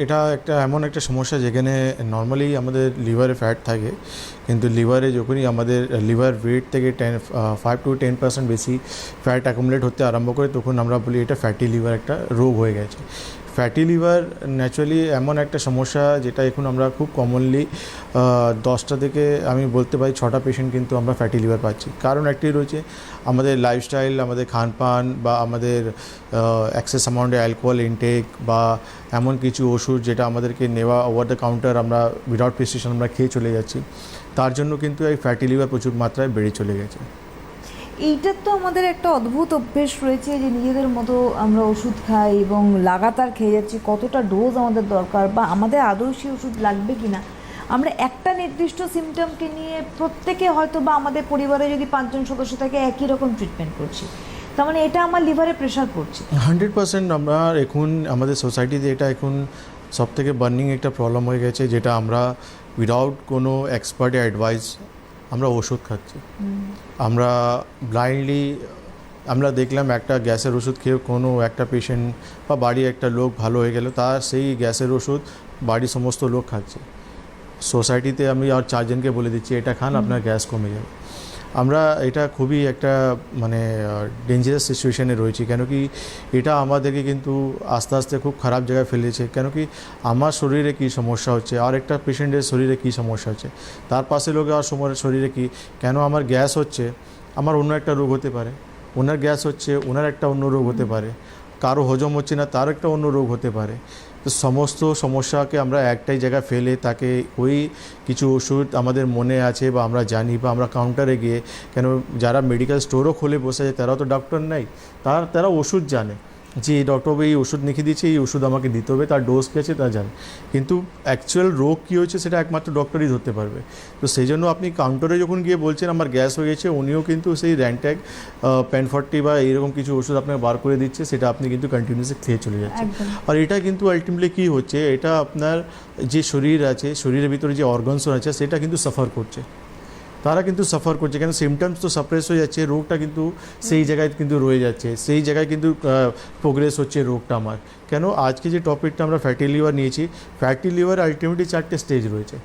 এটা একটা এমন একটা সমস্যা যেখানে নর্মালি আমাদের লিভারে ফ্যাট থাকে, কিন্তু লিভারে যখনই আমাদের লিভার ওয়েট থেকে 5 to 10% বেশি ফ্যাট অ্যাকুমুলেট হতে আরম্ভ করে, তখন আমরা বলি এটা ফ্যাটি লিভার একটা রোগ হয়ে গেছে। ফ্যাটি লিভার ন্যাচুরালি এমন একটা সমস্যা যেটা এখন আমরা খুব কমনলি 10টা থেকে আমি বলতে পারি 6টা পেশেন্ট কিন্তু আমরা ফ্যাটি লিভার পাচ্ছি। কারণ একটাই রয়েছে, আমাদের লাইফস্টাইল, আমাদের খানপান বা আমাদের এক্সেস অ্যামাউন্টে অ্যালকোহল ইনটেক বা এমন কিছু ওষুধ যেটা আমাদেরকে নেওয়া ওভার দ্য কাউন্টার আমরা উইদাউট প্রেসক্রিপশন আমরা খেয়ে চলে যাচ্ছি, তার জন্য কিন্তু এই ফ্যাটি লিভার প্রচুর মাত্রায় বেড়ে চলে গেছে। এইটার তো আমাদের একটা অদ্ভুত অভ্যেস রয়েছে যে নিজেদের মতো আমরা ওষুধ খাই এবং লাগাতার খেয়ে যাচ্ছি। কতটা ডোজ আমাদের দরকার বা আমাদের আদৌ সেই ওষুধ লাগবে কি না, আমরা একটা নির্দিষ্ট সিমটমকে নিয়ে প্রত্যেকে হয়তো বা আমাদের পরিবারে যদি 5জন সদস্য থাকে একই রকম ট্রিটমেন্ট করছি, তার মানে এটা আমার লিভারে প্রেশার পড়ছে। 100% আমরা এখন আমাদের সোসাইটিতে এটা এখন সবথেকে বার্নিং একটা প্রবলেম হয়ে গেছে, যেটা আমরা উইদাউট কোনো এক্সপার্ট অ্যাডভাইস আমরা ওষুধ খাচ্ছি। আমরা ব্লাইন্ডলি আমরা দেখলাম একটা গ্যাসের ওষুধ খেয়ে কোনো একটা পেশেন্ট বা বাড়ির একটা লোক ভালো হয়ে গেল, তার সেই গ্যাসের ওষুধ বাড়ির সমস্ত লোক খাচ্ছে। সোসাইটিতে আমি আর 4জনকে বলে দিচ্ছি এটা খান, আপনার গ্যাস কমে যাবে। আমরা এটা খুবই একটা মানে ডেঞ্জারাস সিচুয়েশানে রয়েছি, কেন কি এটা আমাদেরকে কিন্তু আস্তে আস্তে খুব খারাপ জায়গায় ফেলেছে। কেন কি আমার শরীরে কী সমস্যা হচ্ছে আর একটা পেশেন্টের শরীরে কী সমস্যা হচ্ছে, তার পাশে লোকে আর শরীরে কী, কেন আমার গ্যাস হচ্ছে, আমার অন্য একটা রোগ হতে পারে, ওনার গ্যাস হচ্ছে ওনার একটা অন্য রোগ হতে পারে, কারো হজম হচ্ছে না তার একটা অন্য রোগ হতে পারে। তো সমস্ত সমস্যাকে আমরা একটাই জায়গায় ফেলে তাকে ওই কিছু ওষুধ আমাদের মনে আছে বা আমরা জানি বা আমরা কাউন্টারে গিয়ে, কেন যারা মেডিকেল স্টোরও খুলে বসে আছে তারাও তো ডক্টর নেই, তারা ওষুধ জানে যে এই ডক্টর এই ওষুধ লিখে দিয়েছে, এই ওষুধ আমাকে দিতে হবে, তার ডোজ কী আছে তা জানে, কিন্তু অ্যাকচুয়াল রোগ কী হয়েছে সেটা একমাত্র ডক্টরই ধরতে পারবে। তো সেই জন্য আপনি কাউন্টারে যখন গিয়ে বলছেন আমার গ্যাস হয়ে গেছে, উনিও কিন্তু সেই র্যান্ট্যাগ পেন40 বা এইরকম কিছু ওষুধ আপনাকে বার করে দিচ্ছে, সেটা আপনি কিন্তু কন্টিনিউসলি খেয়ে চলে যাচ্ছেন। আর এটা কিন্তু আলটিমেটলি কী হচ্ছে, এটা আপনার যে শরীর আছে, শরীরের ভিতরে যে অর্গানস আছে সেটা কিন্তু সাফার করছে, তারা কিন্তু সাফার করছে, কেন সিমটমস তো সাপ্রেস হয়ে যাচ্ছে, রোগটা কিন্তু সেই জায়গায় কিন্তু রয়ে যাচ্ছে, সেই জায়গায় কিন্তু প্রোগ্রেস হচ্ছে রোগটা আমার। কেন আজকে যে টপিকটা আমরা ফ্যাটি লিভার নিয়েছি, ফ্যাটি লিভার আলটিমেটলি 4টে স্টেজ রয়েছে।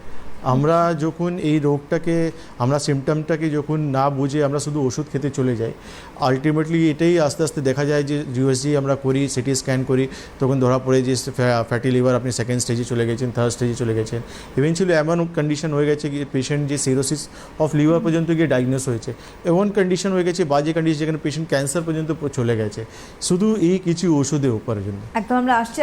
আমরা যখন এই রোগটাকে আমরা সিমটমটাকে যখন না বুঝে আমরা শুধু ওষুধ খেতে চলে যাই, আলটিমেটলি এটাই আস্তে আস্তে দেখা যায় যে ইউএসজি আমরা করি, সিটি স্ক্যান করি, তখন ধরা পড়ে যে ফ্যাটি লিভার আপনি সেকেন্ড স্টেজে চলে গেছেন, থার্ড স্টেজে চলে গেছেন, ইভেনচুয়ালি এমন কন্ডিশন হয়ে গেছে কি পেশেন্ট যে সিরোসিস অফ লিভার পর্যন্ত গিয়ে ডায়াগনোস হয়েছে, এমন কন্ডিশন হয়ে গেছে, বাজে কন্ডিশন যেখানে পেশেন্ট ক্যান্সার পর্যন্ত চলে গেছে, শুধু এই কিছু ওষুধের উপরের জন্য। একদম আমরা আসছি